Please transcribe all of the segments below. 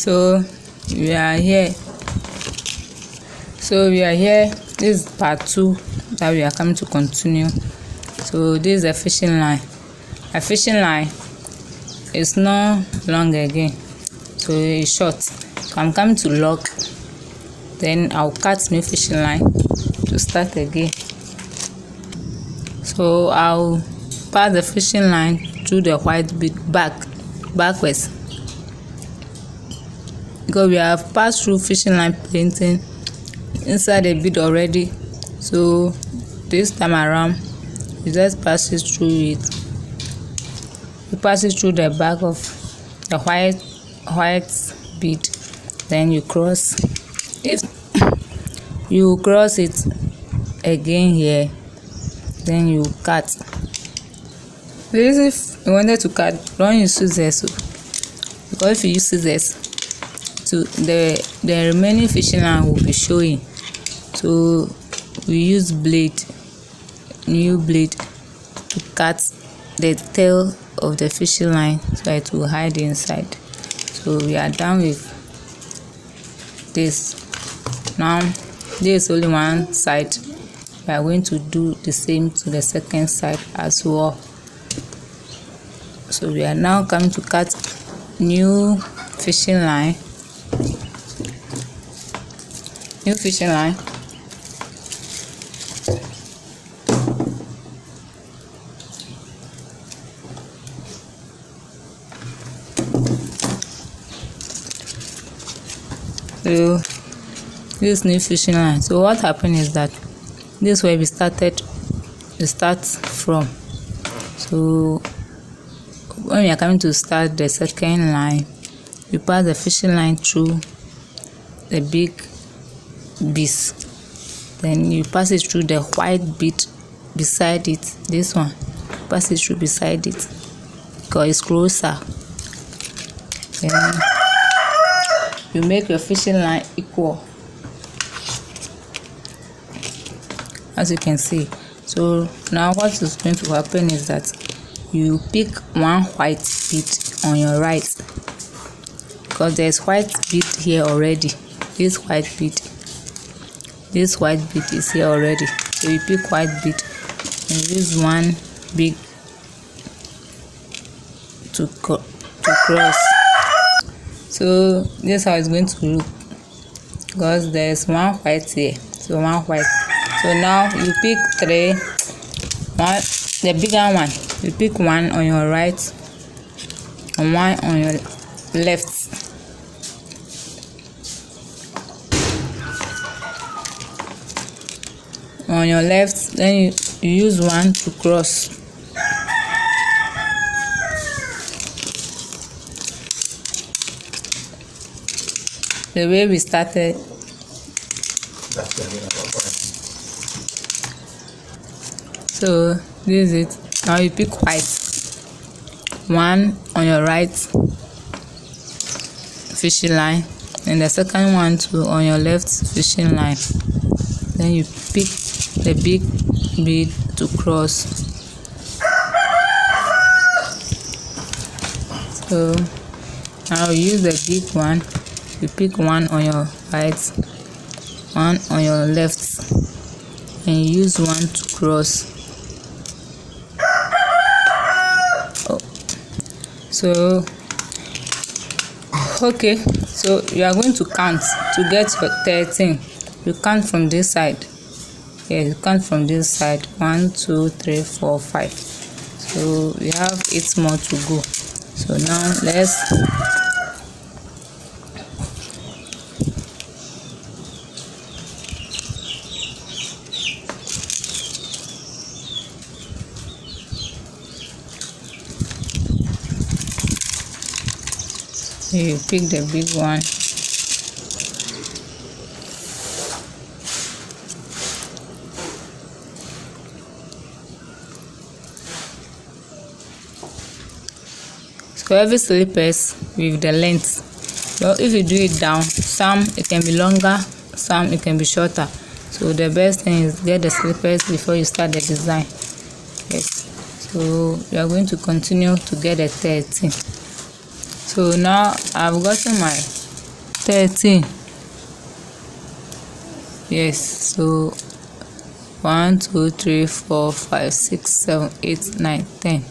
So we are here. This is part 2 that we are coming to continue. So this is a fishing line. A fishing line is not long again, so it's short. So I'm coming to lock, then I'll cut new fishing line to start again. So I'll pass the fishing line through the white bead backwards, because we have passed through fishing line painting inside the bead already. So this time around you just pass it through it. You pass it through the back of the white bead, then you cross. If you cross it again here, then you cut. Please, if you wanted to cut, don't use scissors, because if you use scissors, to the remaining fishing line will be showing. So we use new blade to cut the tail of the fishing line so it will hide inside. So we are done with this. Now this is only one side. We are going to do the same to the second side as well. So we are now coming to cut new fishing line. So this new fishing line. So what happened is that this way we start from. So when we are coming to start the second line, we pass the fishing line through the big beads, then you pass it through the white bead beside it. This one, pass it through beside it because it's closer. Then you make your fishing line equal, as you can see. So now what is going to happen is that you pick one white bead on your right, because there's white bead here already. This white bead is here already. So you pick white bead and use one big to cross. So this is how it's going to look, because there's one white here, so one white. So now you pick the bigger one. You pick one on your right and one on your left. On your left, then you use one to cross. The way we started. So this is it. Now you pick white, one on your right fishing line, and the second one too on your left fishing line. Then you pick the big bead to cross. So now you use the big one. You pick one on your right, one on your left, and you use one to cross. So okay, so you are going to count to get your 13. You count from this side. You count from this side. 1 2 3 4 5. So we have 8 more to go. So now let's you pick the big one. So every slippers with the length. So if you do it down, some it can be longer, some it can be shorter. So the best thing is get the slippers before you start the design. Yes. So we are going to continue to get the 13. So now I've gotten my 13. Yes, so 1 2 3 4 5 6 7 8 9 10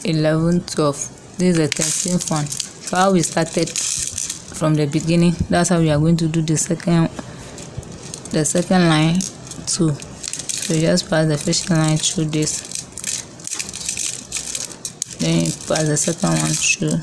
11 12. This is the 13th one. So how we started from the beginning, that's how we are going to do the second line too. So you just pass the fishing line through this, then you pass the second one through.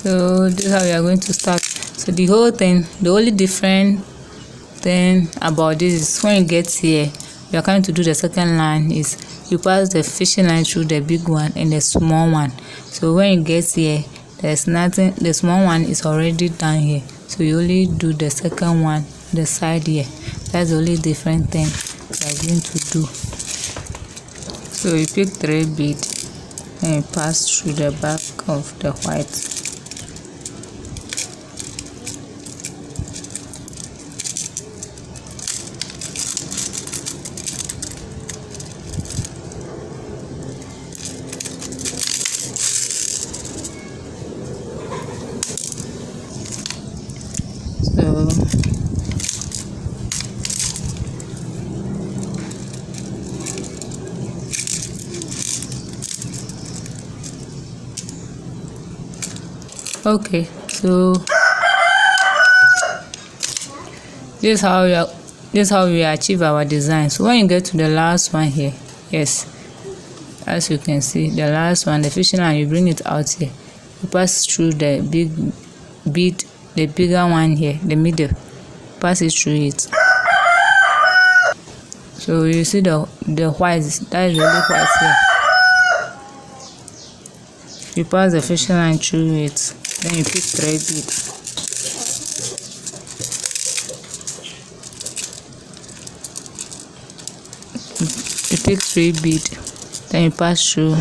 So this is how we are going to start. So the whole thing, the only different thing about this is when you get here, you are going to do the second line is you pass the fishing line through the big one and the small one. So when you get here, there's nothing, the small one is already down here, so you only do the second one, the side here. That's the only different thing we are going to do. So you pick 3 beads and you pass through the back of the white. Okay, so this is how we achieve our design. So when you get to the last one here, yes, as you can see, the last one, the fishing line, you bring it out here, you pass through the big bead, the bigger one here, the middle, pass it through it. So you see the white, that is really white here. You pass the fishing line through it, then you pick 3 beads. You pick 3 beads, then you pass through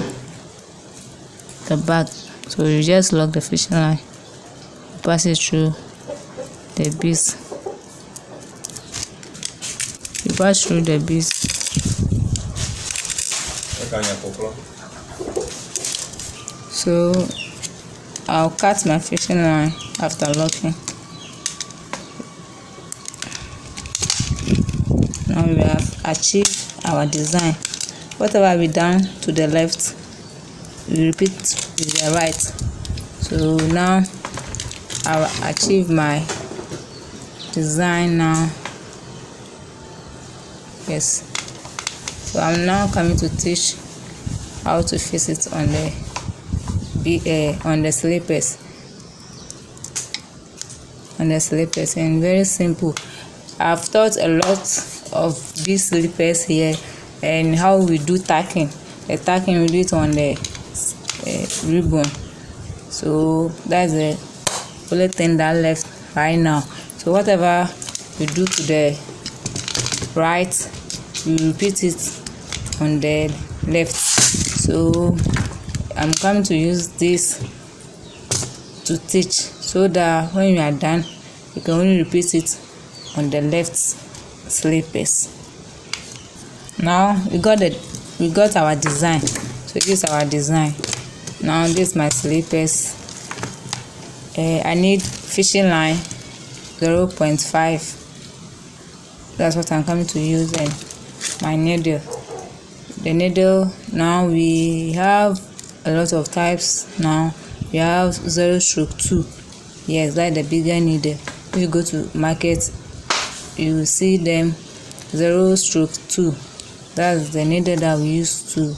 the back. So you just lock the fishing line, you pass it through the beads. You pass through the beads. So I'll cut my fishing line after locking. Now we have achieved our design. Whatever we done to the left, we repeat with the right. So now I'll achieve my design now. Yes. So I'm now coming to teach how to fix it on the slippers. And very simple. I've taught a lot of these slippers here and how we do tacking. The tacking we do it on the ribbon. So that's the only thing that left right now. So whatever you do to the right, you repeat it on the left. So I'm coming to use this to teach, so that when you are done, you can only repeat it on the left slippers. Now we got our design. So this is our design. Now this is my slippers. I need fishing line 0.5. That's what I'm coming to use, and my needle. The needle, now we have a lot of types. Now we have 0/2. Yes, that's the bigger needle. If you go to market, you will see them 0/2. That's the needle that we used to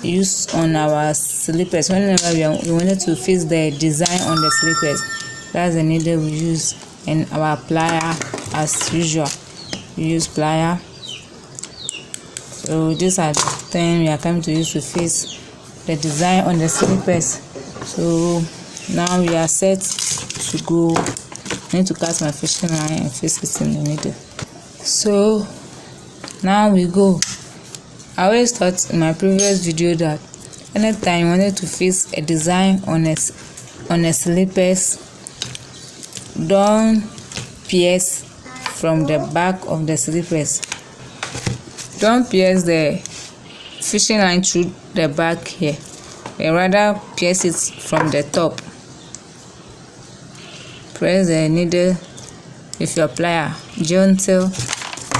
use on our slippers. Whenever we wanted to fix the design on the slippers, that's the needle we use. And our plier, as usual, we use plier. So these are the things we are coming to use to fix the design on the slippers. So now we are set to go. I need to cut my fishing line and fix it in the middle. So now we go. I always taught in my previous video that anytime you wanted to fix a design on a slippers, don't pierce from the back of the slippers. Don't pierce the fishing line through the back here, but rather pierce it from the top. press the needle with your plier gentle.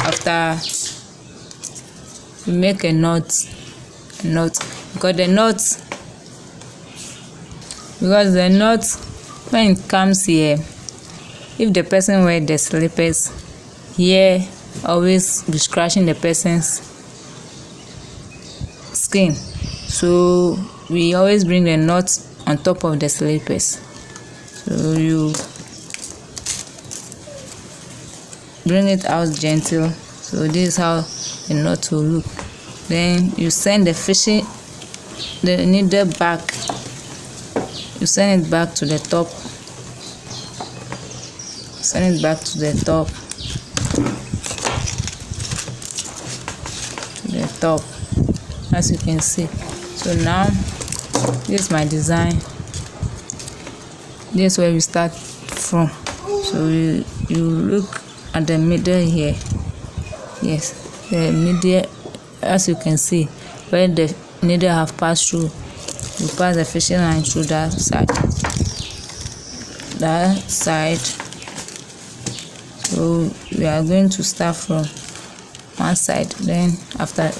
After you make a knot, because the knot when it comes here, if the person wear the slippers, here always be scratching the person's skin, so we always bring the knot on top of the slippers. So you bring it out gentle. So this is how the knot will look. Then you send the needle back. You send it back to the top. Send it back to the top. As you can see. So now this is my design. This is where we start from. So you look at the middle here. Yes, the middle, as you can see, where the needle have passed through, you pass the fishing line through that side. So we are going to start from one side, then after